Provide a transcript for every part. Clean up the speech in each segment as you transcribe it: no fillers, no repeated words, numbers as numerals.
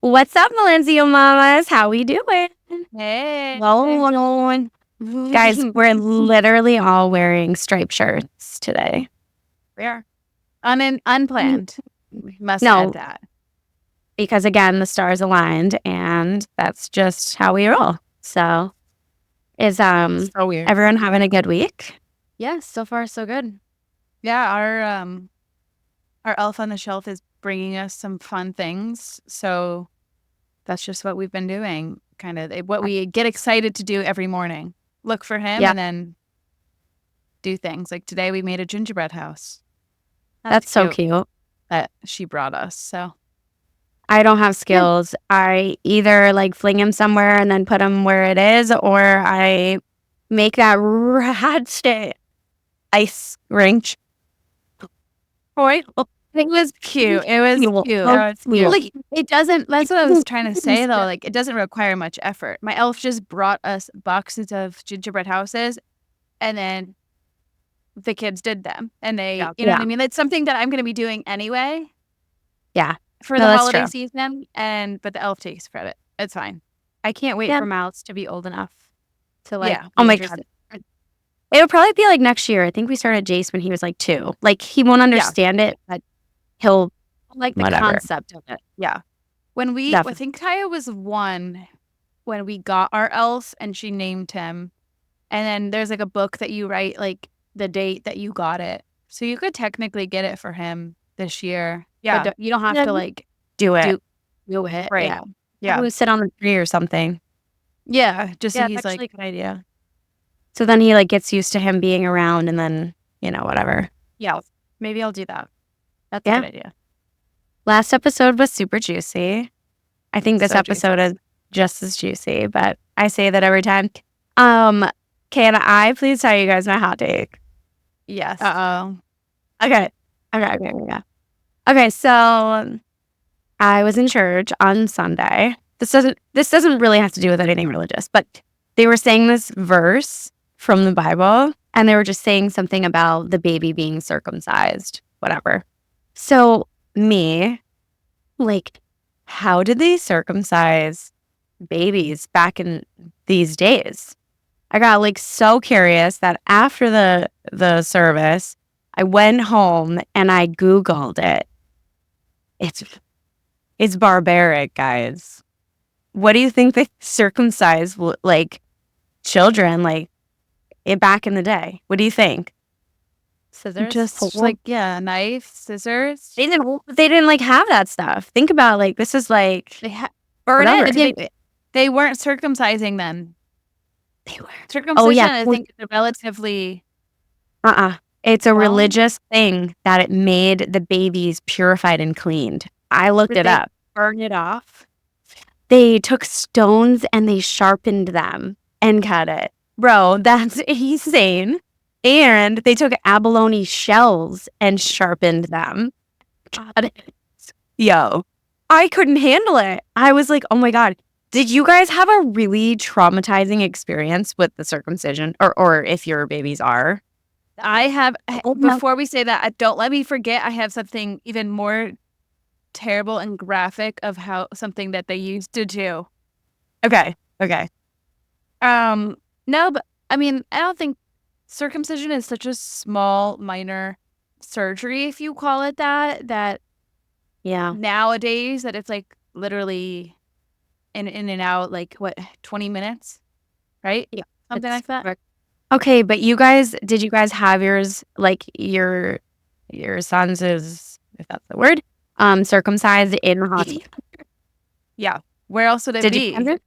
What's up, MillennZial Mamas? How we doing? Hey. Well, guys, we're literally all wearing striped shirts today. We are. Unplanned. We must No. add that. Because again, the stars aligned, and that's just how we roll. So, is So weird. everyone having a good week? Yes, so far so good. Yeah, our elf on the shelf is bringing us some fun things. So that's just what we've been doing. Kind of what we get excited to do every morning. Look for him Yeah. and then do things. Like today we made a gingerbread house. That's so cute. That she brought us. So I don't have skills. I either like fling him somewhere and then put him where it is, or I make that ratchet ice rink. Boy, it was cute. It was cute. Like it doesn't. That's what I was trying to say though. Like it doesn't require much effort. My elf just brought us boxes of gingerbread houses, and then the kids did them, and they, you know what I mean. It's something that I'm going to be doing anyway. Yeah, for the holiday season, but the elf takes credit. It's fine. I can't wait for Miles to be old enough to like. Yeah. Oh my God. It'll probably be like next year. I think we started Jace when he was like 2. Like he won't understand it, but he'll like the whatever. concept of it. Yeah. When we, I think Kaya was 1 when we got our elf, and she named him. And then there's like a book that you write like the date that you got it, so you could technically get it for him this year. Yeah, but you don't have to like do it. Do it. Right. Yeah. We sit on the tree or something. Yeah. Just so he's like like a good idea. So then he like gets used to him being around, and then whatever. Yeah, maybe I'll do that. That's a good idea. Last episode was super juicy. I think this So episode is just as juicy, but I say that every time. Can I please tell you guys my hot take? Yes. Okay. Okay, so I was in church on Sunday. This doesn't really have to do with anything religious, but they were saying this verse from the Bible, and they were just saying something about the baby being circumcised, whatever. So me, like, how did they circumcise babies back in these days? I got like so curious that after the service, I went home and I Googled it. It's barbaric, guys. What do you think they circumcised like children like back in the day? What do you think? Scissors, just like knife, scissors. They didn't like have that stuff. Think about like this is like burn it. They weren't circumcising then. They were circumcision. I think it's a relatively. It's a religious thing that it made the babies purified and cleaned. I looked it up. Burn it off. They took stones and they sharpened them and cut it. Bro, that's insane. And they took abalone shells and sharpened them. Yo, I couldn't handle it. I was like, oh my God. Did you guys have a really traumatizing experience with the circumcision? Or if your babies are? I have, before we say that, don't let me forget, I have something even more terrible and graphic of something that they used to do. Okay. No, but I mean, I don't think circumcision is such a small, minor surgery, if you call it that nowadays that it's like literally in and out, like what, 20 minutes, right? Yeah, something like that. Okay, but did you guys have yours, like your son's is, if that's the word, circumcised in the hospital? Yeah. Where else would it be?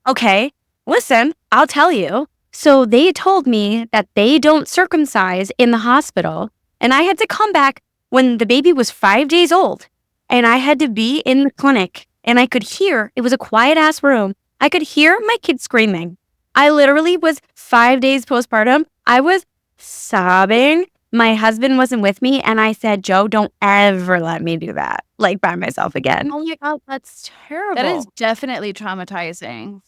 Okay, listen, I'll tell you. So they told me that they don't circumcise in the hospital, and I had to come back when the baby was 5 days old, and I had to be in the clinic, and I could hear, it was a quiet ass room, I could hear my kid screaming. I literally was 5 days postpartum. I was sobbing. My husband wasn't with me, and I said, Joe, don't ever let me do that, like by myself again. Oh my God, that's terrible. That is definitely traumatizing.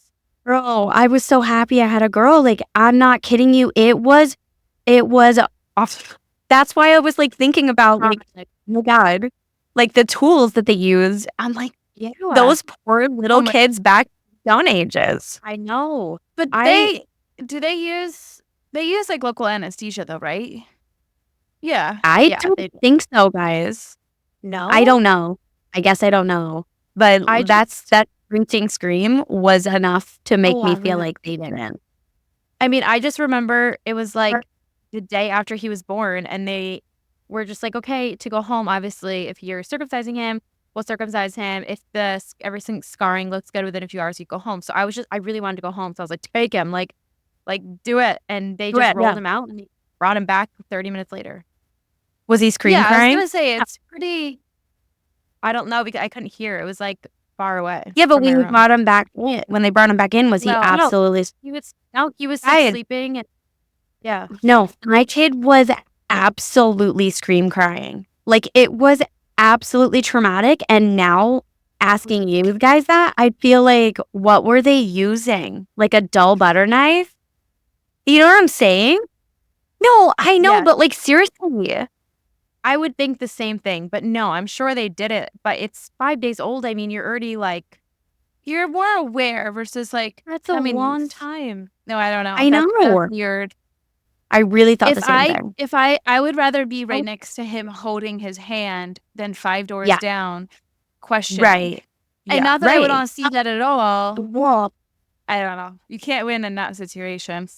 Bro, I was so happy I had a girl. Like, I'm not kidding you. It was off. That's why I was like thinking about like, oh my God, like the tools that they used. I'm like, Yeah. Those poor little my- kids back down ages. I know. But they use like local anesthesia though, right? Yeah. I Yeah, don't they- think so, guys. No. I don't know. I guess I don't know. But I that shrinking scream was enough to make Oh, me I feel remember. like they didn't. I mean, I just remember it was like the day after he was born, and they were just like, okay, to go home. Obviously, if you're circumcising him, we'll circumcise him. If everything scarring looks good within a few hours, you go home. So I really wanted to go home. So I was like, take him, like do it. And they just rolled him out and brought him back 30 minutes later. Was he scream I was crying? gonna say it's pretty. I don't know because I couldn't hear. It was like far away. Yeah, but from my when room. brought him back in, when they brought him back in, was he No. absolutely He was Right. sleeping, and yeah. No, my kid was absolutely scream crying. Like it was absolutely traumatic. And now asking you guys that, I feel like, what were they using? Like a dull butter knife? You know what I'm saying? No, I know, Yeah. but like seriously. I would think the same thing, but no, I'm sure they did it. But it's 5 days old. I mean, you're already like, You're more aware versus like that's a I mean, long time. No, I don't know. I know. That's weird. I really thought the If same thing. I would rather be right Oh. next to him holding his hand than 5 doors Yeah. down, questioning. Right. And Yeah, not that I would right. want to see that at all. Well, I don't know. You can't win in that situation.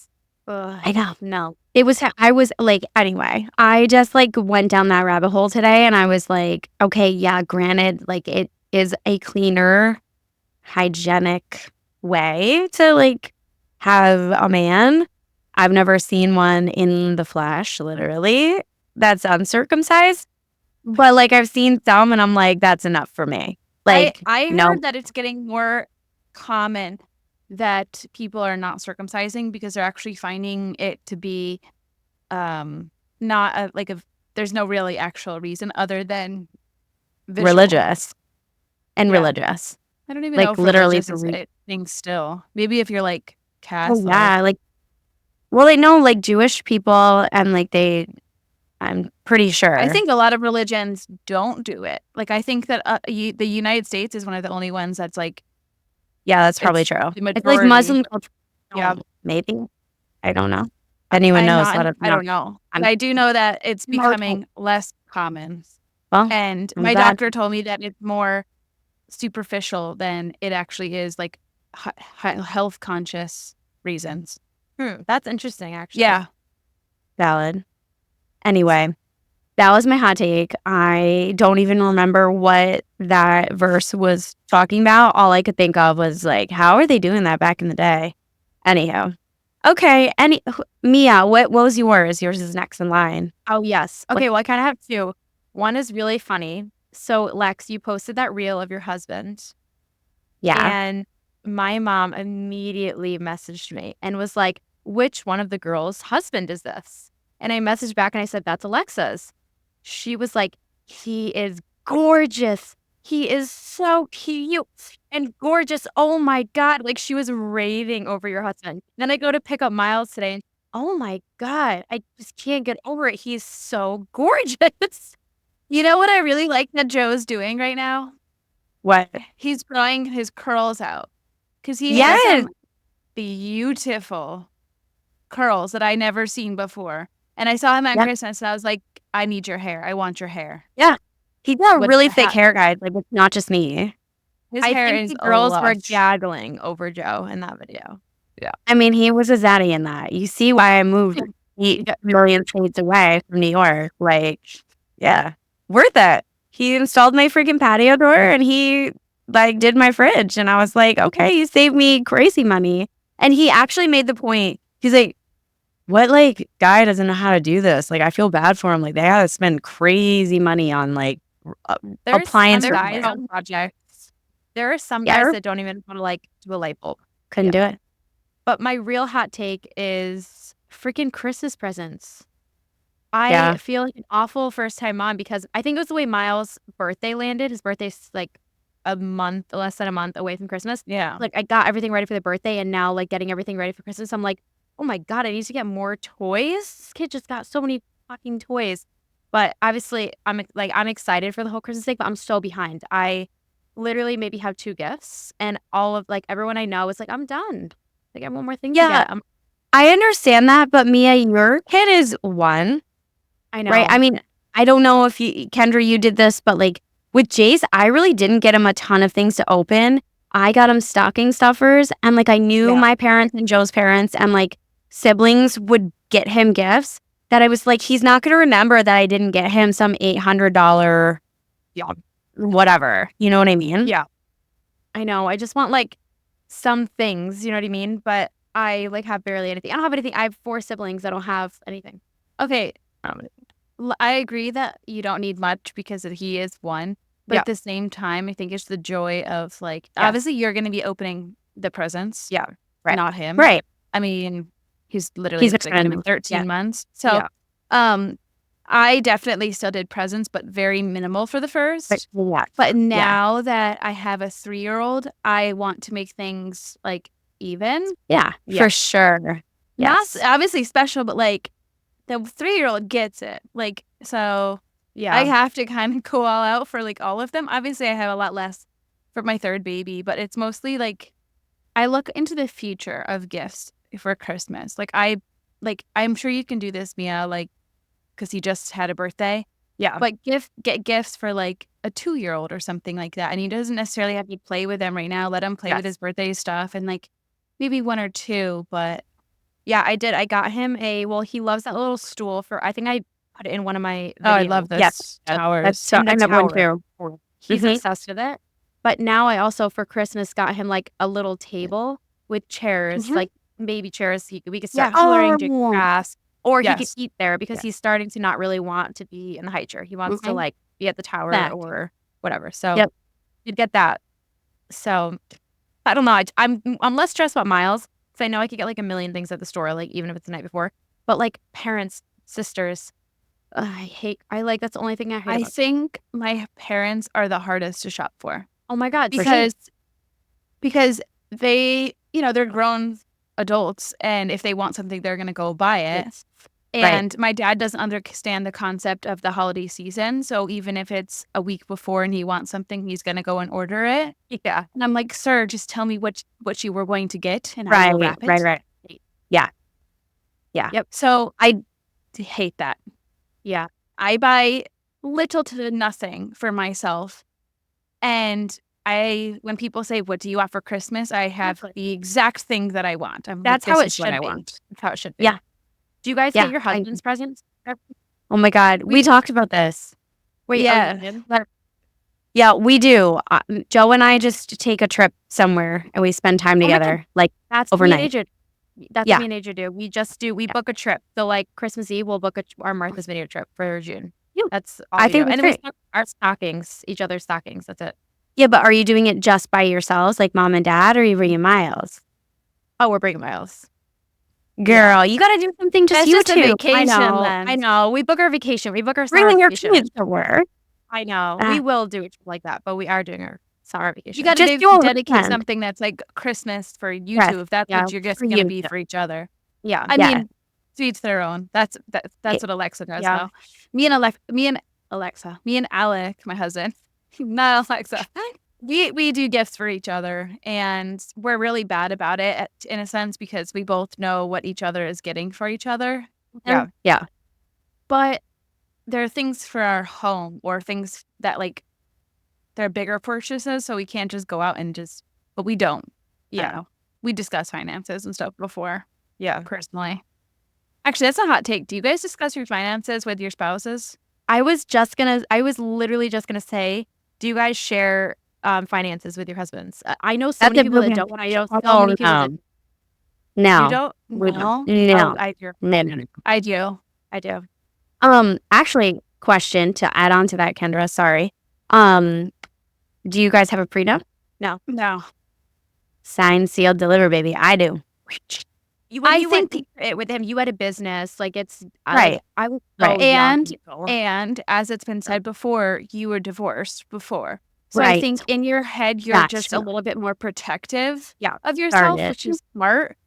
I know. No. It was, I was like, anyway, I just like went down that rabbit hole today and I was like, okay, yeah, granted, like it is a cleaner, hygienic way to like have a man. I've never seen one in the flesh, literally, that's uncircumcised. But like I've seen some and I'm like, that's enough for me. Like, I no. heard that it's getting more common that people are not circumcising because they're actually finding it to be not there's no really actual reason other than visual. religious and Yeah. religious. I don't even like, know if literally religious is a thing still. Maybe if you're like Oh Catholic. yeah, like, well, I know like Jewish people and like I'm pretty sure. I think a lot of religions don't do it. Like I think that the United States is one of the only ones that's like yeah, that's probably it's true. the It's like majority. Muslim culture. Yeah. Maybe. I don't know. Anyone I'm knows? not- Let us I know. don't know. But I'm- I do know that it's No, becoming less common. Well, And I'm my glad. doctor told me that it's more superficial than it actually is, like health conscious reasons. That's interesting, actually. Yeah. Valid. Anyway, that was my hot take. I don't even remember what that verse was talking about. All I could think of was like, how are they doing that back in the day? Anyhow. Okay. Mia, what was yours? Yours is next in line. Oh, yes. Okay, well, I kind of have two. One is really funny. So, Lex, you posted that reel of your husband. Yeah. And my mom immediately messaged me and was like, which one of the girls' husband is this? And I messaged back and I said, that's Alexa's. She was like, he is gorgeous. He is so cute and gorgeous. Oh my God. Like she was raving over your husband. Then I go to pick up Miles today and oh my God, I just can't get over it. He's so gorgeous. You know what I really like that Joe's doing right now? What? He's growing his curls out because he Yes. has some beautiful curls that I never seen before. And I saw him at Yeah. Christmas and I was like, I need your hair. I want your hair. He's got a With really the thick hat. hair, guys. Like, it's not just me. His I hair think is the girls were lush. gaggling over Joe in that video. I mean, he was a zaddy in that. You see why I moved 8 million states away from New York. Like, yeah, worth it. He installed my freaking patio door and he like did my fridge. And I was like, okay, you saved me crazy money. And he actually made the point. He's like, what like guy doesn't know how to do this? Like, I feel bad for him. Like, they had to spend crazy money on like There's appliance other repair. guys on projects. There are some Yeah. guys that don't even want to like do a light bulb. Couldn't do it. But my real hot take is freaking Chris's presents. I Yeah. feel like an awful first time mom because I think it was the way Miles' birthday landed. His birthday's like less than a month away from Christmas. Yeah. Like I got everything ready for the birthday and now like getting everything ready for Christmas. I'm like, oh my God, I need to get more toys. This kid just got so many fucking toys. But obviously I'm excited for the whole Christmas thing, but I'm so behind. I literally maybe have 2 gifts, and all of like everyone I know is like, I'm done. Like I have one more thing to Yeah. get. I understand that, but Mia, your kid is 1, I know. right? I mean, I don't know if Kendra, you did this, but like with Jace, I really didn't get him a ton of things to open. I got him stocking stuffers, and like I knew my parents and Joe's parents and like siblings would get him gifts that I was like, he's not going to remember that I didn't get him some $800 whatever. You know what I mean? Yeah. I know. I just want like some things, you know what I mean? But I like have barely anything. I don't have anything. I have 4 siblings. I don't have anything. Okay. I agree that you don't need much because he is 1. But at the same time, I think it's the joy of like, obviously you're going to be opening the presents. Yeah. Right. Not him. Right. I mean, he's literally He's like, 13 months. So, I definitely still did presents, but very minimal for the first. But now that I have a 3-year-old, I want to make things like even. Yeah. For sure. Not obviously special, but like the 3-year-old gets it. Like, so I have to kind of go all out for like all of them. Obviously, I have a lot less for my 3rd baby, but it's mostly like I look into the future of gifts for Christmas. Like I'm sure you can do this, Mia, like because he just had a birthday. Yeah. But get gifts for like a 2-year-old or something like that. And he doesn't necessarily have to play with them right now. Let him play with his birthday stuff and like maybe 1 or 2. But yeah, I did. I got him he loves that little stool I think I put it in one of my videos. Oh, I love this towers. That's so, I never went through. He's obsessed with it. But now I also for Christmas got him like a little table with chairs, like baby chairs. We could start coloring, drink grass, or he could eat there because he's starting to not really want to be in the high chair. He wants to like be at the tower or whatever. So you'd get that. So I don't know. I'm less stressed about Miles because I know I could get like a million things at the store, like even if it's the night before. But like parents, sisters, I like that's the only thing I hate. I think my parents are the hardest to shop for. Oh my God. Because they, they're grown adults, and if they want something, they're going to go buy it. Yes. And my dad doesn't understand the concept of the holiday season. So even if it's a week before and he wants something, he's going to go and order it. Yeah. And I'm like, sir, just tell me what you were going to get and I will wrap it. Right. Yeah. Yep. So I hate that. Yeah. I buy little to nothing for myself. And when people say, what do you want for Christmas? I have the exact thing that I want. That's how it should be. That's how it should be. Yeah. Do you guys get your husband's presents? Oh my God. We talked about this. Wait, yeah, we do. Joe and I just take a trip somewhere and we spend time together, like that's overnight. That's what me and AJ do. We book a trip. So like Christmas Eve, we'll book our Martha's Vineyard trip for June. That's all I think we do. That's and we our stockings, each other's stockings. That's it. Yeah, but are you doing it just by yourselves, like mom and dad, or are you bringing Miles? Oh, we're bringing Miles. Girl, you got to do something just you two. A vacation, I know. We book our vacation. We book our summer bringing your vacation. kids to work. I know. We will do it like that, but we are doing our summer vacation. You got to dedicate something that's like Christmas for you two, if that's what you're just going to be for each other. Yeah. I mean, to each their own. That's what Alexa does now. Me and Alec, my husband, not Alexa. We do gifts for each other, and we're really bad about it in a sense because we both know what each other is getting for each other. Yeah. But there are things for our home or things that like they're bigger purchases, so we can't just go out and but we don't. Yeah. We discuss finances and stuff before. Yeah. Personally. Actually, that's a hot take. Do you guys discuss your finances with your spouses? I was literally just gonna say, do you guys share finances with your husbands? I know so many people that don't. I know so many people that no. You don't? No. Oh, I do. No. I do. Actually, question to add on to that, Kendra. Sorry. Do you guys have a prenup? No. Signed, sealed, deliver, baby. I do. I think with him, you had a business. Like it's right. I was and as it's been said before, you were divorced before. So I think in your head, you're just a little bit more protective of yourself, which is smart.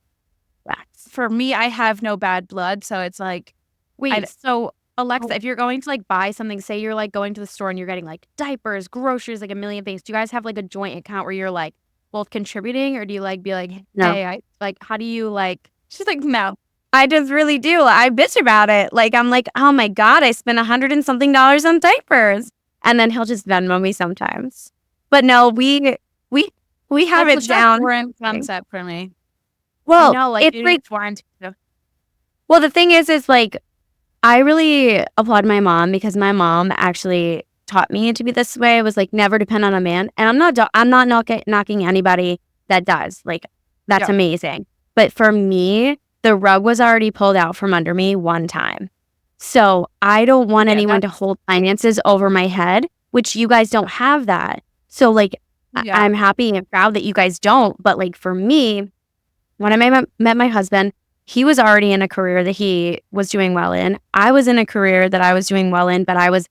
For me, I have no bad blood. So it's like, wait, so Alexa, if you're going to like buy something, say you're like going to the store and you're getting like diapers, groceries, like a million things. Do you guys have like a joint account where you're like both contributing, or do you like be like, No. hey, I like, how do you like? She's like, no. I just really do. I bitch about it. Like, I'm like, oh my God, I spent $100 and something on diapers. And then he'll just Venmo me sometimes. But no, we have That's it down. foreign concept for me. Well, know, like, it's like, foreign. well, the thing is like, I really applaud my mom because my mom actually taught me to be this way. It was like, never depend on a man. And I'm not knocking anybody that does. Like, that's amazing. But for me, the rug was already pulled out from under me one time. So I don't want anyone to hold finances over my head, which you guys don't have that. So like, I'm happy and proud that you guys don't. But like for me, when I met my husband, he was already in a career that he was doing well in. I was in a career that I was doing well in, but I was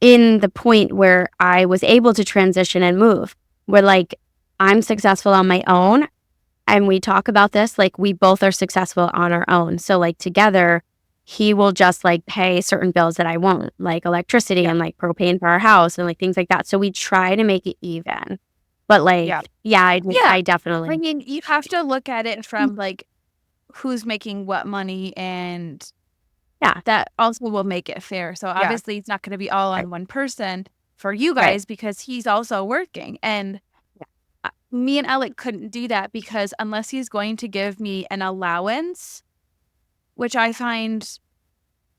in the point where I was able to transition and move, where like I'm successful on my own. And we talk about this, like we both are successful on our own. So like together, he will just like pay certain bills that I won't, like electricity and like propane for our house and like things like that. So we try to make it even. But like, I definitely. I mean, you have to look at it from like who's making what money, and that also will make it fair. So obviously it's not going to be all on one person for you guys because he's also working. And me and Alec couldn't do that because unless he's going to give me an allowance, which I find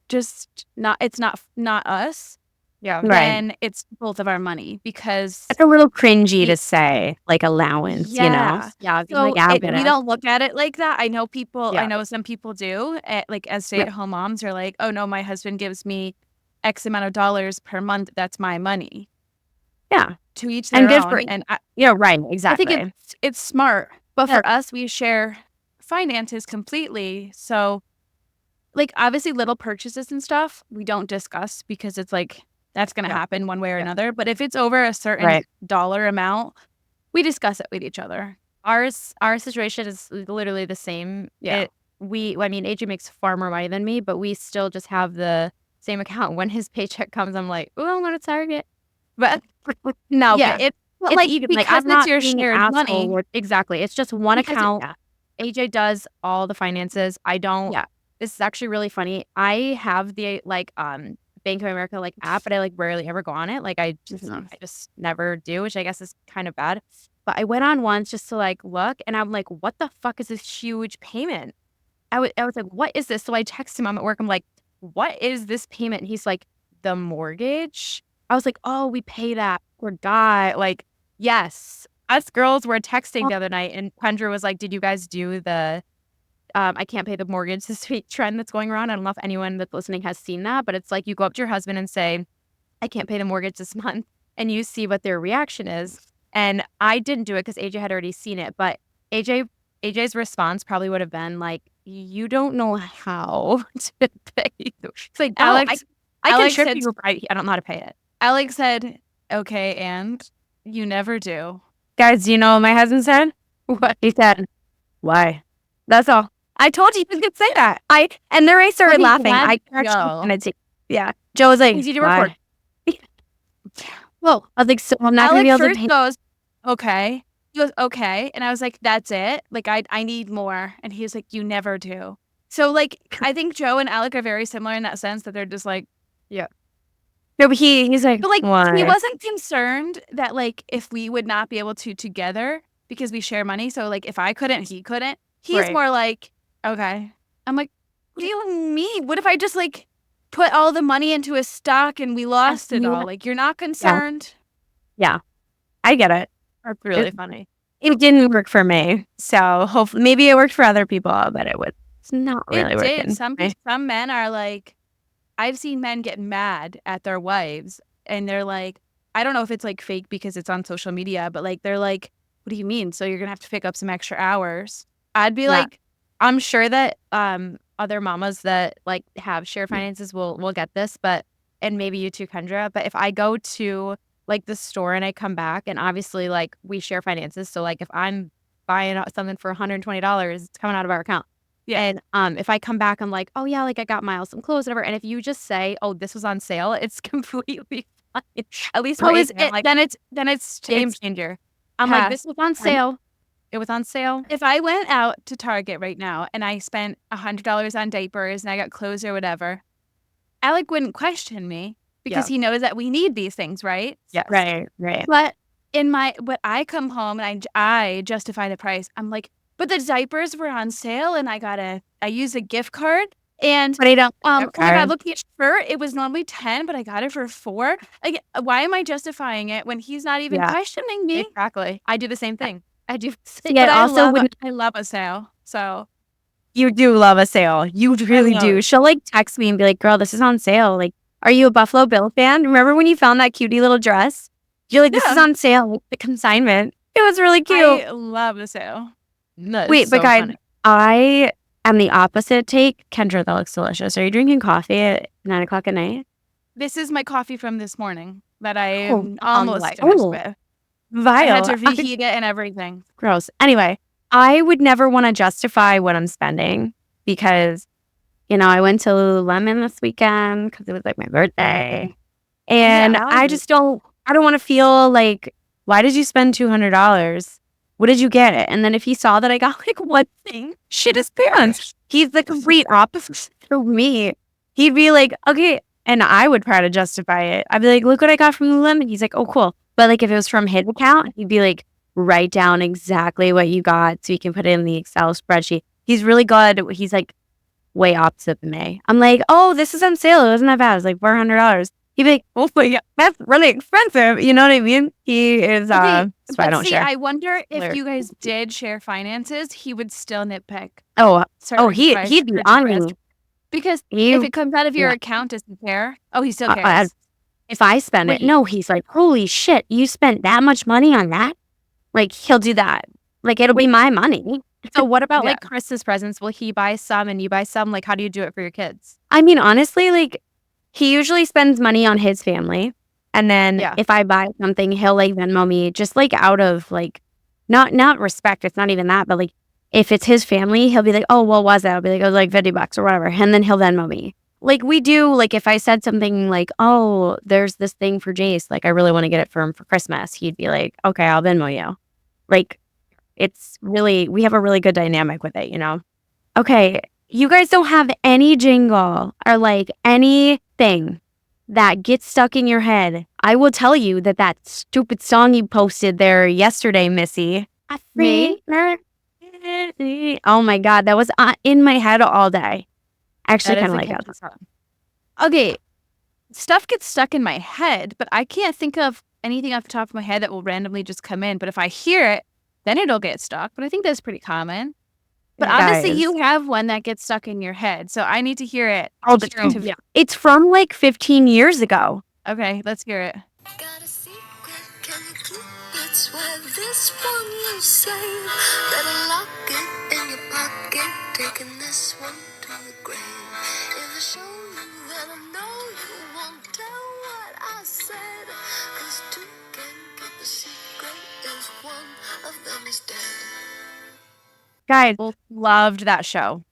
just it's not us. Yeah. Then it's both of our money because it's a little cringy to say like allowance, you know? Yeah. So like, we don't look at it like that. I know people, I know some people do, like as stay-at-home moms are like, oh no, my husband gives me X amount of dollars per month. That's my money. Yeah. To each their own. And right. Exactly. I think it's smart. But for us, we share finances completely. So like obviously little purchases and stuff we don't discuss because it's like that's going to happen one way or another. But if it's over a certain dollar amount, we discuss it with each other. Our situation is literally the same. I mean, AJ makes far more money than me, but we still just have the same account. When his paycheck comes, I'm like, oh, I'm going to Target. But no, but it's like even. Because like, I'm not your being shared money. Exactly. It's just one account. AJ does all the finances. I don't. Yeah. This is actually really funny. I have the Bank of America like app, but I like rarely ever go on it. Like I just never do, which I guess is kind of bad. But I went on once just to like look, and I'm like, what the fuck is this huge payment? I was like, what is this? So I text him. I'm at work. I'm like, what is this payment? And he's like, the mortgage. I was like, oh, we pay that. Forgot. Like, yes. Us girls were texting the other night, and Kendra was like, did you guys do the I can't pay the mortgage this week trend that's going around? I don't know if anyone that's listening has seen that, but it's like you go up to your husband and say, I can't pay the mortgage this month, and you see what their reaction is. And I didn't do it because AJ had already seen it, but AJ's response probably would have been like, you don't know how to pay. It's like, Alex, I contribute. I don't know how to pay it. Alex said, okay, and you never do. Guys, do you know what my husband said? What? He said, why? That's all. I told you he was going to say that. And then I started laughing. Joe was like, easy to record. Well, I was like, so I'm not going to be able to pay. Goes, okay. He goes, okay. And I was like, that's it. Like, I need more. And he was like, you never do. So, like, I think Joe and Alec are very similar in that sense that they're just like, no, but he's like, but like, why? he wasn't concerned that like if we would not be able to together because we share money. So, like, if I couldn't, he couldn't. He's more like, okay. I'm like, what do you mean? What if I just like put all the money into a stock and we lost it all? Like, you're not concerned? Yeah. I get it. It's really funny. It didn't work for me. So hopefully, maybe it worked for other people, but it's not really working. Some men are like, I've seen men get mad at their wives and they're like, I don't know if it's like fake because it's on social media, but like, they're like, what do you mean? So you're going to have to pick up some extra hours. I'd be like, I'm sure that other mamas that like have shared finances will get this, but and maybe you too, Kendra. But if I go to like the store and I come back and obviously like we share finances, so like if I'm buying something for $120, it's coming out of our account. Yeah. And if I come back, I'm like, oh yeah, like I got Miles some clothes, whatever. And if you just say, oh, this was on sale, it's completely fine. At least Oh, for is Aiden, I'm it? like, Then it's game it's changer. I'm like, this was on sale. It was on sale. If I went out to Target right now and I spent $100 on diapers and I got clothes or whatever, Alec wouldn't question me because he knows that we need these things, right? Yes. Right. But but I come home and I justify the price. I'm like, but the diapers were on sale and I use a gift card. And But I don't. oh my God, look at your shirt. It was normally 10, but I got it for 4. Like, why am I justifying it when he's not even questioning me? Exactly. I do the same thing. I do. Yeah, But also wouldn't. I love a sale. So You do love a sale. You really love do. it. She'll like text me and be like, girl, this is on sale. Like, are you a Buffalo Bill fan? Remember when you found that cutie little dress? You're like, this is Yeah. on sale. Like, the consignment. It was really cute. I love a sale. No, it's Wait, so but guys, funny. I am the opposite take. Kendra, that looks delicious. Are you drinking coffee at 9 o'clock at night? This is my coffee from this morning that I Oh, am almost like- finished oh. with. I Vile. had to reheat it and everything. Gross. Anyway, I would never want to justify what I'm spending because, I went to Lululemon this weekend because it was like my birthday. And Yeah, I don't want to feel like, why did you spend $200? What did you get? And then if he saw that I got like one thing, shit his pants. He's the complete opposite of me. He'd be like, okay. And I would try to justify it. I'd be like, look what I got from Lululemon. He's like, oh, cool. But like if it was from his account, he'd be like, write down exactly what you got so you can put it in the Excel spreadsheet. He's really good. He's like way opposite than me. I'm like, oh, this is on sale. It wasn't that bad. It's like $400. He'd be like, oh my God, that's really expensive. You know what I mean? He is, that's why I don't share. I wonder if Clear. you guys did share finances, he would still nitpick. Oh, certain he'd price be for on dress. me. Because He- if it comes out of your yeah. account, does he care? Oh, he still cares. If I spend it, Wait. no, he's like, holy shit, you spent that much money on that? Like, he'll do that. Like, it'll be my money. So what about Yeah. like Chris's presents? Will he buy some and you buy some? Like, how do you do it for your kids? I mean, honestly, like, he usually spends money on his family. And then Yeah. if I buy something, he'll like Venmo me just like out of like, not respect. It's not even that, but like, if it's his family, he'll be like, oh, what was that? I'll be like, it was like $50 or whatever. And then he'll Venmo me. Like we do, like if I said something like, oh, there's this thing for Jace, like I really want to get it for him for Christmas, he'd be like, okay, I'll Venmo you. Like it's really, we have a really good dynamic with it, Okay, you guys don't have any jingle or like anything that gets stuck in your head. I will tell you that stupid song you posted there yesterday, Missy. Me? Oh my God, that was in my head all day. I actually That is kind of a like catchy it. song. Okay, stuff gets stuck in my head, but I can't think of anything off the top of my head that will randomly just come in. But if I hear it, then it'll get stuck. But I think that's pretty common. But obviously, Guys. you have one that gets stuck in your head, so I need to hear it. All the time. Yeah. It's from like 15 years ago. Okay, let's hear it. Got a secret, can you keep it? Swear this one you save. Better lock it in your pocket, taking this one to the grave. If I show you, then I know you won't tell what I said. 'Cause two can keep a secret if one of them is dead. Guys, Loved that show.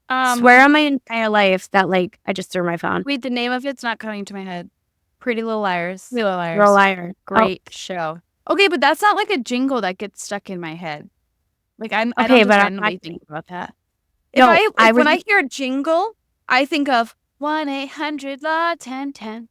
swear on my entire life that like I just threw my phone. Wait, the name of it's not coming to my head. Pretty Little Liars. Little Liars. You're a liar. Great show. Okay, but that's not like a jingle that gets stuck in my head. Like I Okay, don't just but I'm randomly not- think about that. No, When I hear a jingle, I think of 1-800-LAW-1010.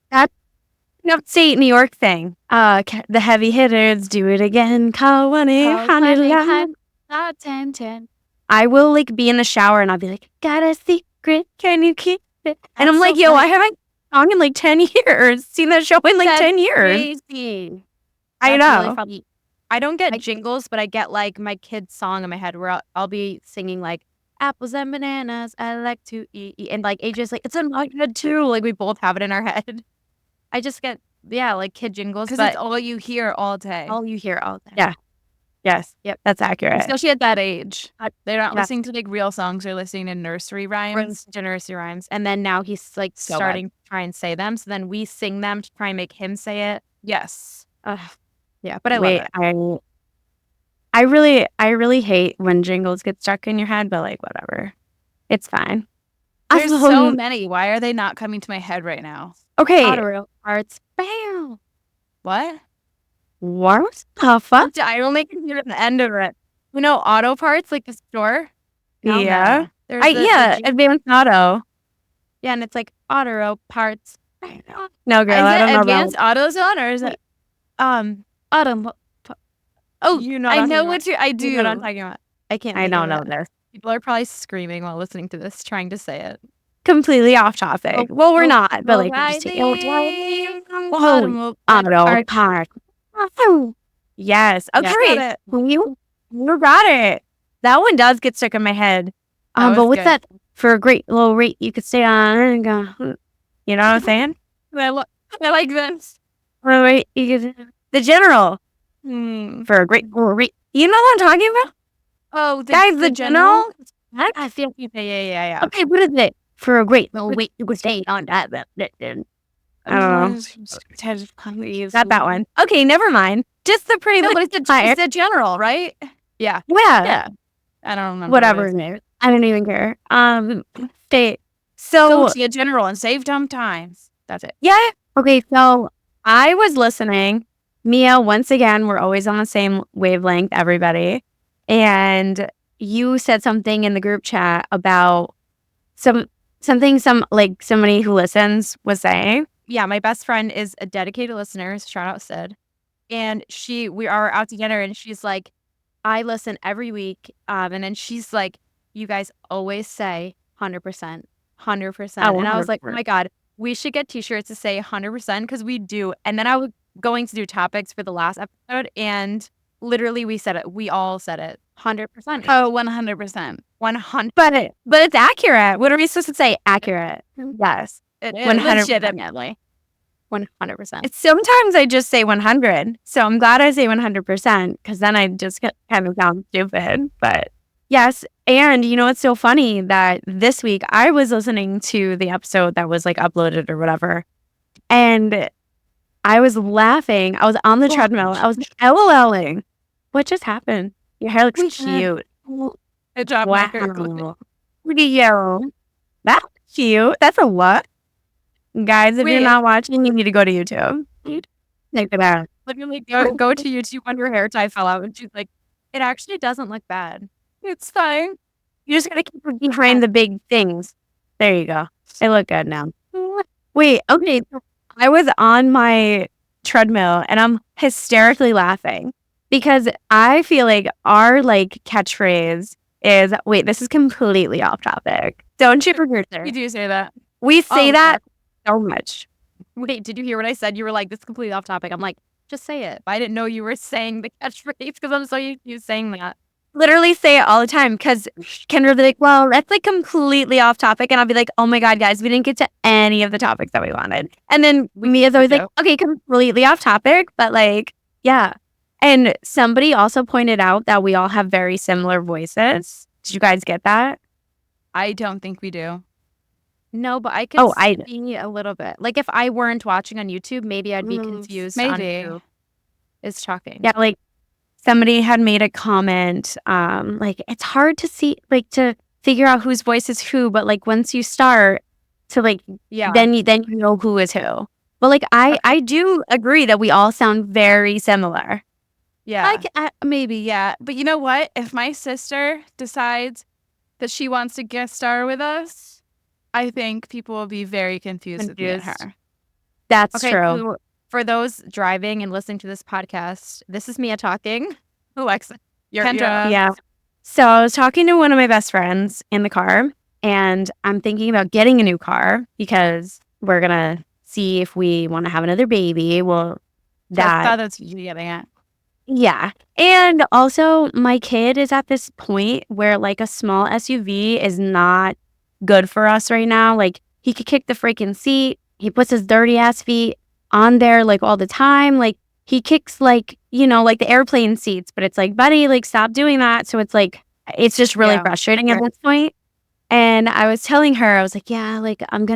upstate New York thing. The heavy hitters do it again. Call 1-800. 1-800-LAW-1010. I will like be in the shower and I'll be like, got a secret, can you keep it? And I'm That's like, so yo, funny. I haven't song in like 10 years. Seen that show in like That's 10 years. Crazy. I That's know. really funny. I don't get jingles, but I get like my kid's song in my head where I'll be singing like apples and bananas I like to eat. And like AJ's like, it's in my head too. Like we both have it in our head. I just get, like kid jingles, Because but it's all you hear all day. all you hear all day. Yeah. Yes. Yep. That's accurate. Especially at that age. They're not Yeah. listening to like real songs. They're listening to nursery rhymes. Rhymes to nursery rhymes. And then now he's like So starting to try and say them. So then we sing them to try and make him say it. Yes. Yeah, but I Wait, love it. I really hate when jingles get stuck in your head, but like whatever. It's fine. There's so many. Why are they not coming to my head right now? Okay. Auto parts. Bam. What? What the fuck? I only can hear the end of it. You know, auto parts, like the store? Yeah. There's Advanced auto. Yeah, and it's like auto parts. No, girl, I Is don't it know Advanced AutoZone or is it? Auto. Oh, You know I what know I'm what I do. You know what I'm talking about. I can't. I think don't of know it. this. People are probably screaming while listening to this, trying to say it. Completely off topic. Well, we're not, but like, we're just O'Reilly. auto part. Yes. Okay. Got it. You got it. That one does get stuck in my head. That But was what's good. that for a great low rate you could stay on and go, you know what I'm saying? I like this. For a rate you could, the general for a great low rate. You know what I'm talking about? Oh, Guys, the general? I feel Yeah. Okay, what is it? For a great low rate you could stay on that. I don't know. Not that one. Okay, never mind. Just the pretty No, little but it's a general, right? Yeah. Yeah. I don't remember. Whatever what it it is. is. I don't even care. So Go see a general and save dumb times. That's it. yeah. Okay, so I was listening. Mia, once again, we're always on the same wavelength, everybody. And you said something in the group chat about somebody who listens was saying. Yeah, my best friend is a dedicated listener. Shout out Sid. And we are out to dinner and she's like, I listen every week. And then she's like, you guys always say 100%, 100%. And I was like, oh my God, we should get t-shirts to say 100% because we do. And then I was going to do topics for the last episode and literally we said it. We all said it. 100%. Oh, 100%. 100. But it's accurate. What are we supposed to say? Accurate. Yes. It is 100%. legitimately. 100%. Sometimes I just say 100. So I'm glad I say 100% because then I just kind of sound stupid. But yes. And you know, it's so funny that this week I was listening to the episode that was like uploaded or whatever. And I was laughing. I was on the treadmill. I was LOLing. What just happened? Your hair looks cute. Good job, Marker. Wow. Look at you. That's cute. That's a what? Guys, if you're not watching, you need to go to YouTube. Check it out. Literally go to YouTube when your hair tie fell out and she's like, it actually doesn't look bad. It's fine. You just gotta keep behind the big things. There you go. They look good now. Wait, okay. I was on my treadmill and I'm hysterically laughing because I feel like our like catchphrase is, wait, this is completely off topic. Don't you forget there. You do say that. We say that so much. Wait, did you hear what I said? You were like, this is completely off topic. I'm like, just say it. But I didn't know you were saying the catchphrase because I'm so used to you saying that. Literally say it all the time because Kendra will be like, well, that's like completely off topic. And I'll be like, oh my God, guys, we didn't get to any of the topics that we wanted. And then Mia's always like, okay, completely off topic. But like, yeah. And somebody also pointed out that we all have very similar voices. Did you guys get that? I don't think we do. No, but I could see a little bit. Like if I weren't watching on YouTube, maybe I'd be confused on who is talking. Yeah, like somebody had made a comment, like it's hard to see, like to figure out whose voice is who, but like once you start to like, then you know who is who. But like I do agree that we all sound very similar. Yeah, maybe, yeah. But you know what? If my sister decides that she wants to guest star with us, I think people will be very confused with me and her. That's true. So for those driving and listening to this podcast, this is Mia talking. Alexa, Kendra. Yeah. So I was talking to one of my best friends in the car, and I'm thinking about getting a new car because we're gonna see if we want to have another baby. Well, that's what you're getting at. Yeah. And also my kid is at this point where like a small SUV is not good for us right now. Like he could kick the freaking seat. He puts his dirty ass feet on there like all the time. Like he kicks like, you know, like the airplane seats, but it's like, buddy, like stop doing that. So it's like, it's just really frustrating at this point. And I was telling her, I was like, yeah, like I'm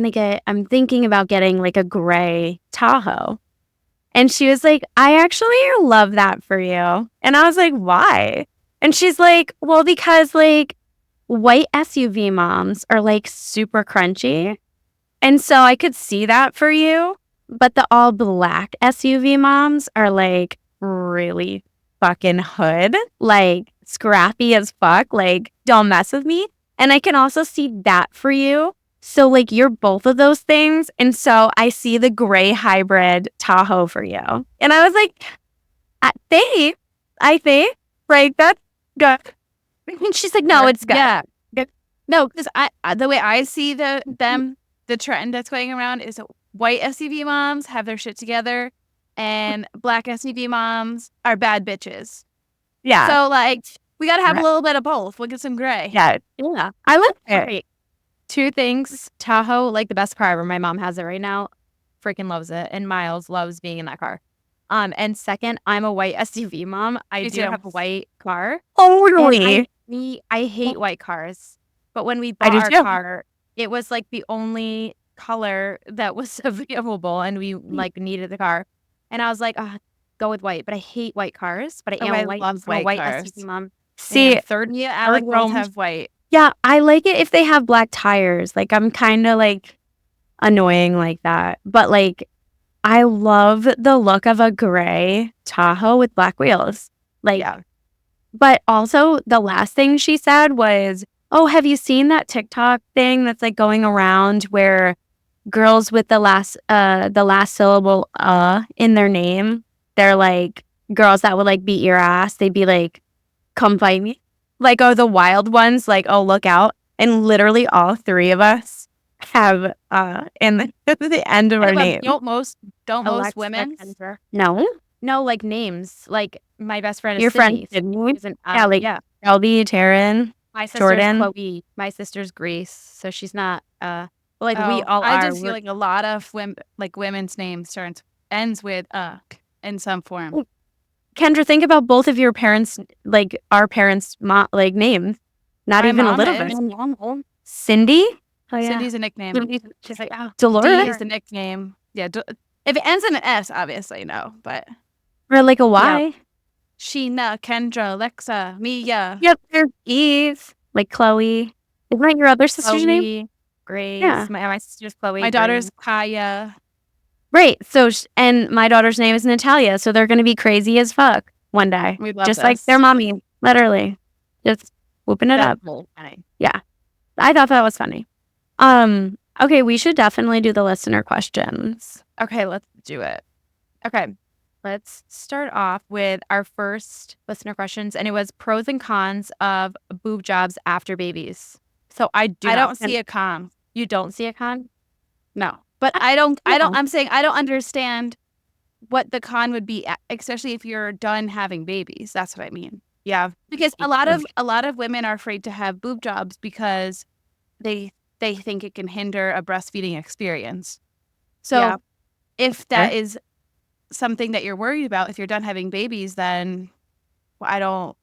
thinking about getting like a gray Tahoe. And she was like, I actually love that for you. And I was like, why? And she's like, well, because like white SUV moms are like super crunchy. And so I could see that for you. But the all black SUV moms are like really fucking hood, like scrappy as fuck, like don't mess with me. And I can also see that for you. So like you're both of those things. And so I see the gray hybrid Tahoe for you. And I was like, I think, like that's good. And she's like, no, it's good. Yeah. No, because the way I see the trend that's going around is white SUV moms have their shit together, and black SUV moms are bad bitches. Yeah. So like we gotta have a little bit of both. We'll get some gray. Yeah. I love it. Right. Two things. Tahoe, like the best car ever. My mom has it right now. Freaking loves it. And Miles loves being in that car. And second, I'm a white SUV mom. I Me do too. have a white car. Oh, really? I hate white cars. But when we bought do our too. car, it was like the only color that was available, and we like needed the car. And I was like, go with white. But I hate white cars. But I am I a white, love I'm a white white cars. SUV mom. See, third Alec both round. have white. yeah, I like it if they have black tires. Like I'm kind of like annoying like that. But like I love the look of a gray Tahoe with black wheels. Like, Yeah. But also the last thing she said was, oh, have you seen that TikTok thing that's like going around where girls with the last syllable in their name, they're like girls that would like beat your ass. They'd be like, come fight me. Like, oh, the wild ones, like, oh, look out. And literally all three of us have in the end of our name. Don't most Alexa, women? Kendra. No, like names. Like my best friend is your Sydney. friend Sydney. Is an, Yeah, like Shelby, Taryn. my sister's Jordan. Chloe. My sister's Grace. So she's not. But like we all I are. just feel like a lot of women's names ends with in some form. Kendra, think about both of your parents, like our parents' like names. Not My even a mom little is. bit. Cindy. Oh yeah. Cindy's a nickname. She's like, oh, D Dolores. is the nickname. Yeah. If it ends in an S, obviously no. But Or like a Y. Sheena, Kendra, Alexa, Mia. Yep, there's Eve. Like Chloe. Isn't that your other sister's name? Chloe, Grace. Yeah. My sister's Chloe. My daughter's Grace. Kaya. Right. So, and my daughter's name is Natalia. So they're going to be crazy as fuck one day. We love Just like this. their mommy. Literally. Just whooping it up. Funny. Yeah. I thought that was funny. Okay, we should definitely do the listener questions. Okay, let's do it. Okay, let's start off with our first listener questions, and it was pros and cons of boob jobs after babies. So I don't see a con. You don't see a con? No. But I'm saying I don't understand what the con would be, especially if you're done having babies. That's what I mean. Yeah, Because a lot of women are afraid to have boob jobs because they think it can hinder a breastfeeding experience. So Yeah. if that is something that you're worried about, if you're done having babies, then I don't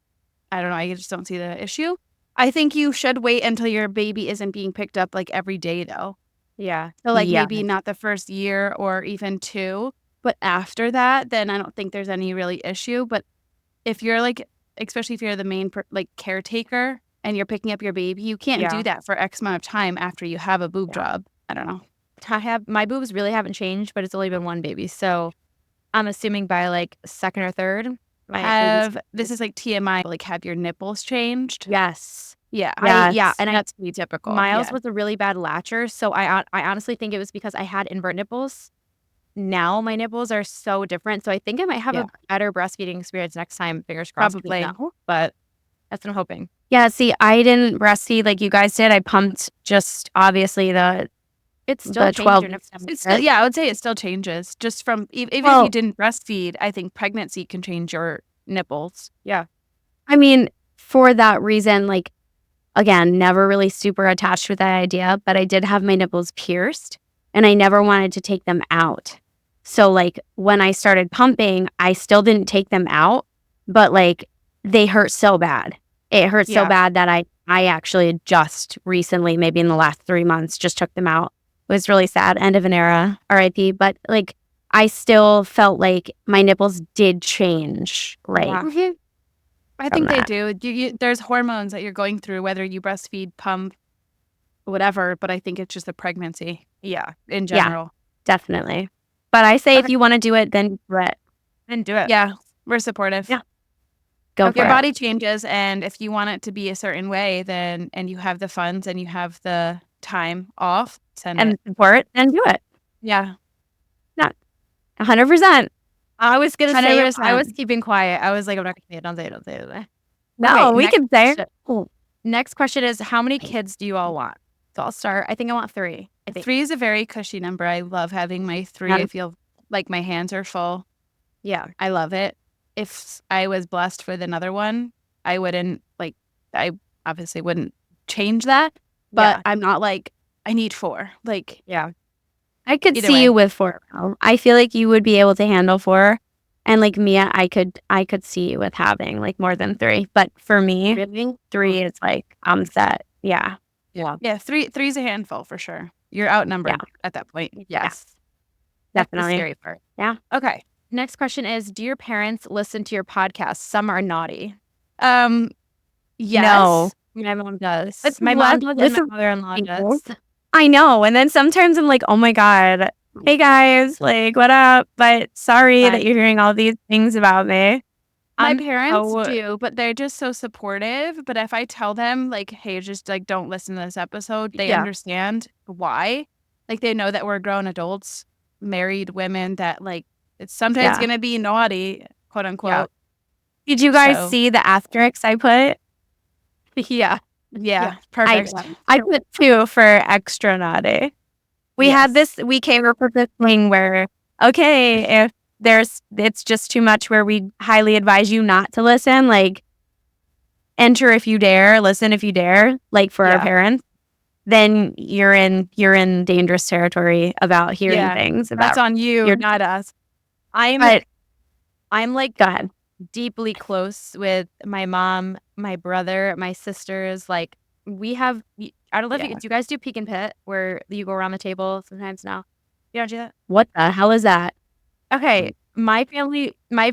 know. I just don't see the issue. I think you should wait until your baby isn't being picked up like every day though. yeah. So like Yeah. maybe not the first year or even 2, but after that, then I don't think there's any really issue. But if you're like, especially if you're the main caretaker and you're picking up your baby, you can't do that for X amount of time after you have a boob job. I don't know. My boobs really haven't changed, but it's only been one baby. So I'm assuming by like second or third, This is like TMI, like have your nipples changed. Yes. Yeah. Yes. And that's pretty typical. Miles was a really bad latcher, so I honestly think it was because I had invert nipples. Now my nipples are so different, so I think I might have a better breastfeeding experience next time. Fingers crossed. Probably. No, but that's what I'm hoping. Yeah, see, I didn't breastfeed like you guys did. I pumped just obviously It's still the 12 It's still, yeah, I would say it still changes. Just from even if you didn't breastfeed, I think pregnancy can change your nipples. Yeah. I mean, for that reason, like, again, never really super attached with that idea, but I did have my nipples pierced and I never wanted to take them out. So, like, when I started pumping, I still didn't take them out, but like, they hurt so bad. It hurt so bad that I actually just recently, maybe in the last 3 months, just took them out. It was really sad. End of an era, RIP. But like, I still felt like my nipples did change. Right. Yeah. I from think they that. do. There's hormones that you're going through, whether you breastfeed, pump, whatever. But I think it's just the pregnancy. Yeah, in Yeah. general. Definitely. But I say if Okay. you want to do it, then do it. Then do it. Yeah, we're supportive. Yeah. Go Your for it. body changes, and if you want it to be a certain way, then and you have the funds and you have the time off, send And it. support, then do it. Yeah, 100%. I was gonna say I 100%. was keeping quiet. I was like, I'm not gonna say it. Don't say it. Don't say it. No, Okay, we next can say question. it. Cool. Next question is, how many kids do you all want? So I'll start. I think I want 3. I think. 3 is a very cushy number. I love having my 3. Yeah. I feel like my hands are full. Yeah. I love it. If I was blessed with another one, I obviously wouldn't change that. But Yeah. I'm not like, I need 4. Like, Yeah. I could Either see way. you with 4. I feel like you would be able to handle 4. And like Mia, I could see you with having like more than 3. But for me, Really? 3 is like I'm set. Yeah. yeah, 3's a handful for sure. You're outnumbered at that point. Yes. That's the Definitely. scary part. Yeah. Okay. Next question is, do your parents listen to your podcast? Some are naughty. Yes. No. My mom does. But My what- mom does and my listen- mother-in-law does. I know. And then sometimes I'm like, oh my God. Hey guys, like what up? But sorry that you're hearing all these things about me. My parents so- do, but they're just so supportive. But if I tell them, like, hey, just like don't listen to this episode, they Yeah. understand why. Like, they know that we're grown adults, married women, that like it's sometimes Yeah. gonna be naughty, quote unquote. Did you guys So- see the asterisks I put? Yeah. Yeah, perfect. I put 2 for extra naughty. We had this, we came up with this thing where, okay, if it's just too much where we highly advise you not to listen, like enter if you dare, listen if you dare, like for our Yeah. parents, then you're in dangerous territory about hearing Yeah, things That's about. on you, You're- not us. But I'm like go ahead. deeply close with my mom, my brother, my sisters. Like we have, I don't know if Yeah. do you guys do peek and pit where you go around the table sometimes now? You don't do that? What the hell is that? Okay. My family, my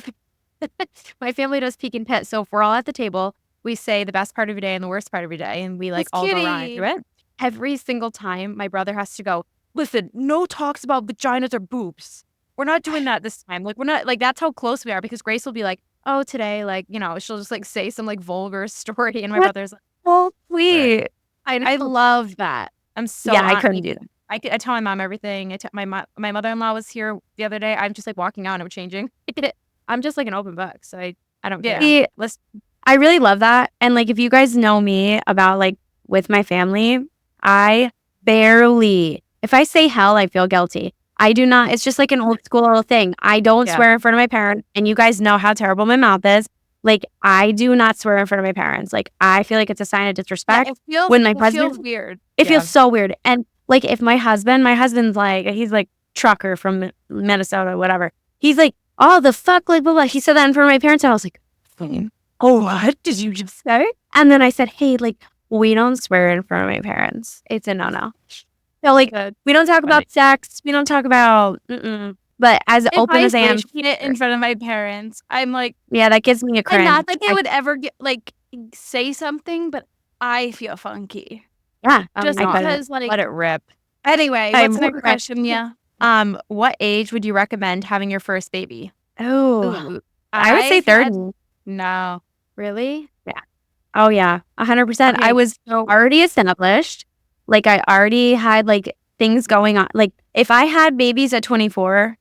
family does peek and pit. So if we're all at the table, we say the best part of your day and the worst part of your day. And we like That's all go around kitty. and do it. Every single time my brother has to go, listen, no talks about vaginas or boobs. We're not doing that this time. Like, we're not, like, that's how close we are because Grace will be like, oh, today, like, you know, she'll just like say some like vulgar story. And my What? brother's like, Oh, sweet. I love that. I'm so, Yeah, I couldn't do that. I tell my mom everything. My mother-in-law was here the other day. I'm just like walking out and I'm changing. I'm just like an open book. So I don't care. See, Let's, I really love that. And like, if you guys know me about like with my family, I barely, if I say hell, I feel guilty. I do not. It's just like an old school little thing. I don't Yeah. swear in front of my parents. And you guys know how terrible my mouth is. Like, I do not swear in front of my parents. Like, I feel like it's a sign of disrespect. it feels, when my it husband- feels weird. It feels so weird. And like, if my husband's like, he's like trucker from Minnesota, whatever. He's like, oh, the fuck, like, blah, blah. He said that in front of my parents. And I was like, oh, what did you just say? And then I said, hey, like, we don't swear in front of my parents. It's a no-no. So like, we don't talk about sex. We don't talk about, but as open as I am, it in front of my parents, I'm like, yeah, that gives me a cringe. and not that they would ever get like say something, but I feel funky. Yeah, Just I couldn't. because, like, let it rip. anyway, I'm what's the next more- question? Yeah. What age would you recommend having your first baby? Oh, Ooh, I would say I've 30. had- No. Really? Oh yeah, 100%. Okay, I was already established. Like I already had like things going on. Like if I had babies at 24,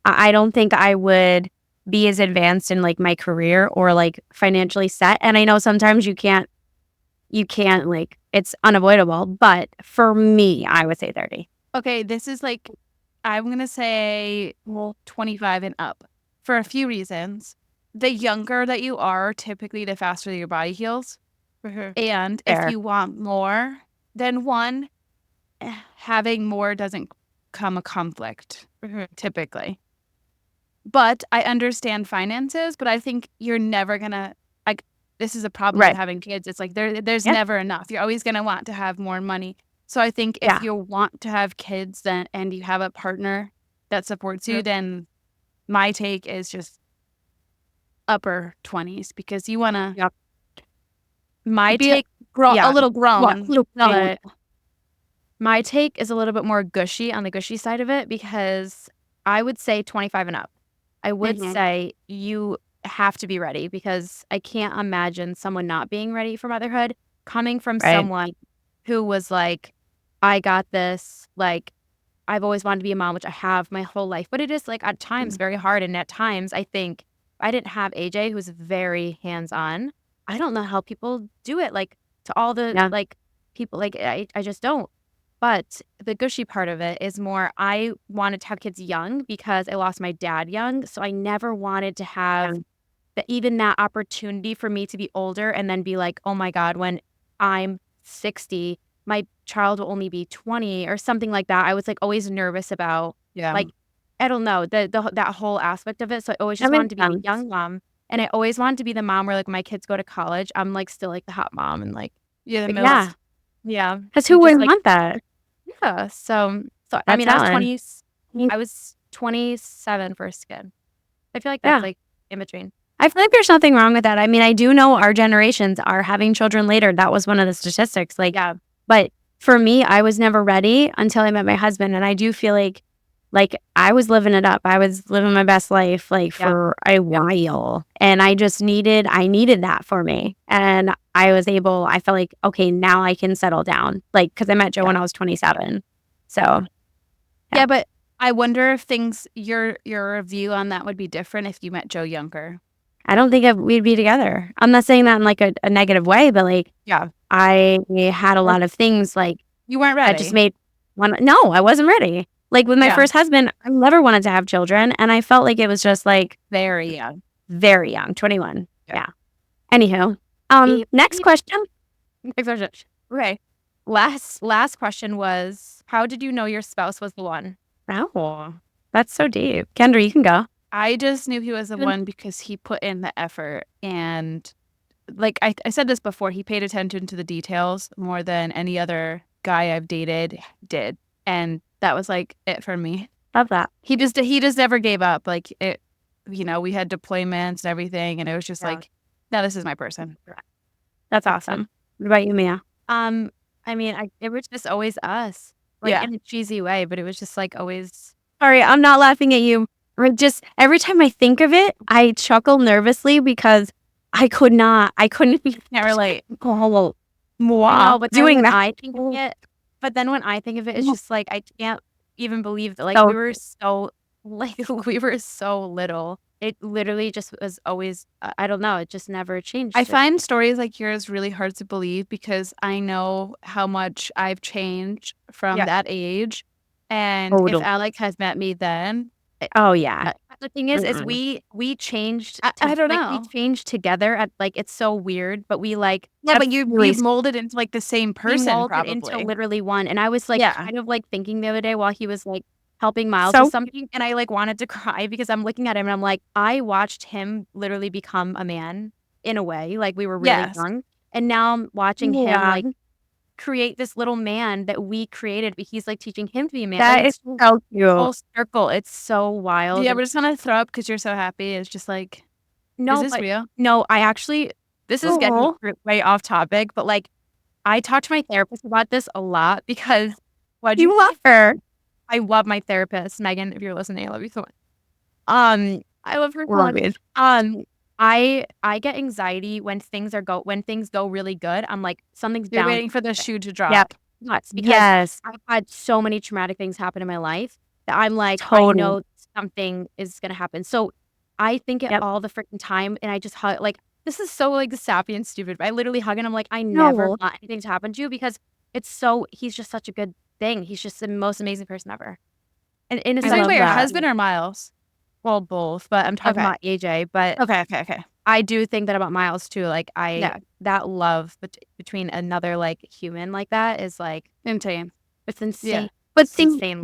I don't think I would be as advanced in like my career or like financially set. And I know sometimes you can't like it's unavoidable. But for me, I would say 30. Okay, this is like, I'm going to say 25 and up for a few reasons. The younger that you are, typically the faster your body heals. And Fair. if you want more than one, having more doesn't come a conflict, typically. But I understand finances, but I think you're never going to, like, this is a problem Right. with having kids. It's like there's Yeah. never enough. You're always going to want to have more money. So I think if Yeah. you want to have kids then and you have a partner that supports you, then my take is just upper 20s because you want to Yep. my Be take a little grown. My take is a little bit more gushy on the gushy side of it because I would say 25 and up. I would say you have to be ready because I can't imagine someone not being ready for motherhood coming from someone who was like, I got this, like, I've always wanted to be a mom, which I have my whole life. But it is like at times very hard. And at times I think I didn't have AJ, who's very hands-on. I don't know how people do it. Like to all the like people, like I just don't. But the gushy part of it is more I wanted to have kids young because I lost my dad young. So I never wanted to have even that opportunity for me to be older and then be like, oh my God, when I'm 60, my child will only be 20 or something like that. I was like always nervous about like, I don't know, that whole aspect of it. So I always just wanted to be a young mom. And I always wanted to be the mom where like my kids go to college, I'm like still like the hot mom and like Yeah. Because who wouldn't want that? Yeah. So I mean, I was 27 first kid. I feel like that's like in between. I feel like there's nothing wrong with that. I mean, I do know our generations are having children later. That was one of the statistics. Like, but for me, I was never ready until I met my husband. And I do feel like I was living it up. I was living my best life like for a while. And I needed that for me. And I felt like, okay, now I can settle down. Like, cause I met Joe when I was 27. So. Yeah, but I wonder if your view on that would be different if you met Joe younger. I don't think we'd be together. I'm not saying that in like a negative way, but like, I had a lot of things like. You weren't ready. I just made one. No, I wasn't ready. Like with my first husband, I never wanted to have children. And I felt like it was just like. Very young, 21. Yeah. Anywho, next question. Okay. Last question was, how did you know your spouse was the one? Oh, that's so deep. Kendra, you can go. I just knew he was the one because he put in the effort. And like I said this before, he paid attention to the details more than any other guy I've dated did. And that was like it for me. Love that. He just never gave up. Like it, we had deployments and everything. And it was just like, no, this is my person. That's awesome. What about you, Mia? I mean, it was just always us. Like in a cheesy way, but it was just like always. Sorry, I'm not laughing at you. Just every time I think of it, I chuckle nervously because I couldn't relate. No, but doing that. I think of it, but then when I think of it, it's just like I can't even believe that. Like we were so little. It literally just was always. I don't know. It just never changed. I find stories like yours really hard to believe because I know how much I've changed from that age, and if Alec has met me then. Oh yeah. The thing is we changed. I don't know. We changed together at like it's so weird, but we like but you've molded into like the same person, probably into literally one. And I was like kind of like thinking the other day while he was like helping Miles with something, and I like wanted to cry because I'm looking at him and I'm like, I watched him literally become a man in a way. Like we were really young, and now I'm watching him like create this little man that we created, but he's like teaching him to be a man. That is so cute. Full circle. It's so wild. Yeah, we're just gonna throw up because you're so happy. It's just like, is this real? No, I actually, this is getting way off topic, but like, I talk to my therapist about this a lot because you love her. I love my therapist, Megan. If you're listening, I love you so much. I love her. I get anxiety when things go really good. I'm like, something's You're bound. waiting for the shoe to drop. Yep. Nuts. Because I've had so many traumatic things happen in my life that I'm like, I know something is going to happen. So I think it all the freaking time. And I just hug, like, this is so like sappy and stupid. But I literally hug and I'm like, I never want anything to happen to you because he's just such a good thing. He's just the most amazing person ever. And Are you talking about your husband or Miles? Well, both, but I'm talking about AJ. But okay. I do think that about Miles too. Like that love between another like human like that is like insane. It's insane. Yeah. But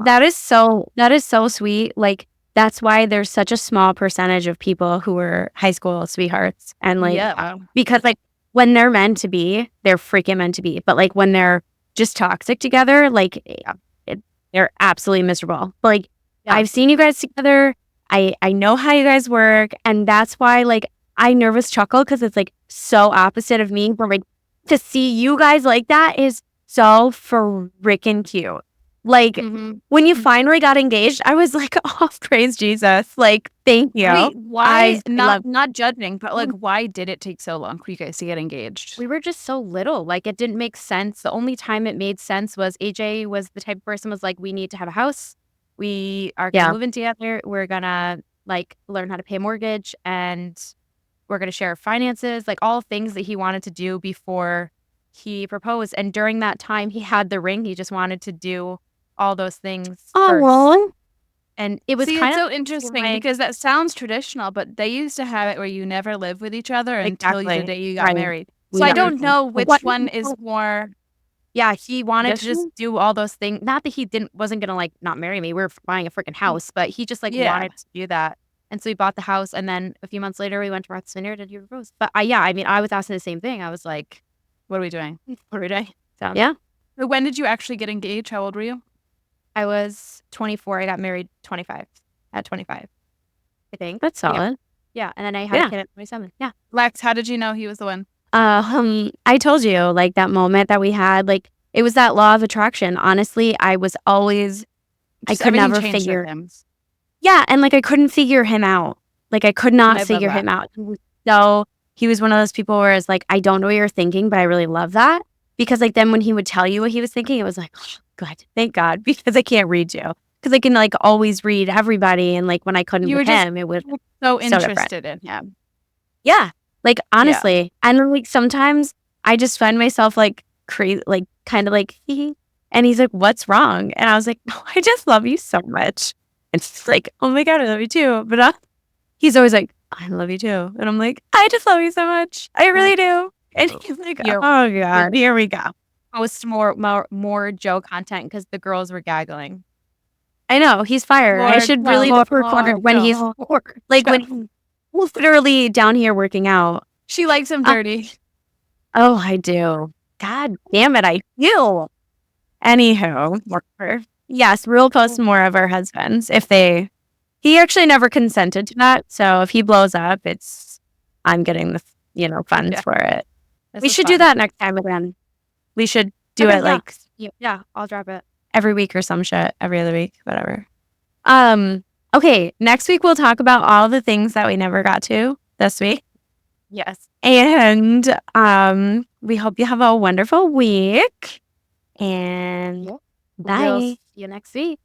that is so sweet. Like that's why there's such a small percentage of people who are high school sweethearts, and like because like when they're meant to be, they're freaking meant to be. But like when they're just toxic together, like they're absolutely miserable. But like I've seen you guys together. I know how you guys work, and that's why like I nervous chuckle because it's like so opposite of me. But like to see you guys like that is so freaking cute. Like when you finally got engaged, I was like, oh, praise Jesus. Like, thank you. Wait, why? I Not judging, but like, why did it take so long for you guys to get engaged? We were just so little. Like, it didn't make sense. The only time it made sense was AJ was the type of person was like, we need to have a house. We are going to move in together. We're going to like learn how to pay a mortgage and we're going to share finances, like all things that he wanted to do before he proposed. And during that time, he had the ring. He just wanted to do all those things first. And it was kind of so interesting because that sounds traditional, but they used to have it where you never live with each other until the day you got married. So I don't know which one is more. Yeah, he wanted to just do all those things. Not that he wasn't gonna like not marry me. We were buying a freaking house, but he just like wanted to do that. And so we bought the house, and then a few months later we went to Martha's Vineyard and he proposed. But I mean, I was asking the same thing. I was like, "What are we doing? What are we doing?" So, So when did you actually get engaged? How old were you? I was 24. I got married 25. At 25, I think. That's solid. Yeah, and then I had a kid at 27. Yeah. Lex, how did you know he was the one? I told you, like that moment that we had, like it was that law of attraction. Honestly, I was always, I could never figure him. Yeah, and like I couldn't figure him out. Like I could not figure him out. So he was one of those people where it's like, I don't know what you're thinking, but I really love that. Because like then when he would tell you what he was thinking, it was like, oh, good, thank God, because I can't read you. Because I can like always read everybody. And like when I couldn't with him, it was so interested in him. Yeah. Like honestly. And then like sometimes I just find myself like crazy, like kind of like, and he's like, what's wrong? And I was like, no, I just love you so much. And it's like, oh my God, I love you too. But he's always like, I love you too. And I'm like, I just love you so much. I really do. And he's like, oh God, here we go. Post more Joe content because the girls were gaggling. I know, he's fire. I should really record when he's like when he's literally down here working out. She likes him dirty. Oh, I do. God damn it, I do. Anywho, yes, we'll post more of our husbands if he actually never consented to that. So if he blows up, I'm getting the funds for it. We should do that next time again. We should do it like I'll drop it every week or some shit, every other week, whatever. Okay, next week we'll talk about all the things that we never got to this week. Yes. And we hope you have a wonderful week. And bye. We'll see you next week.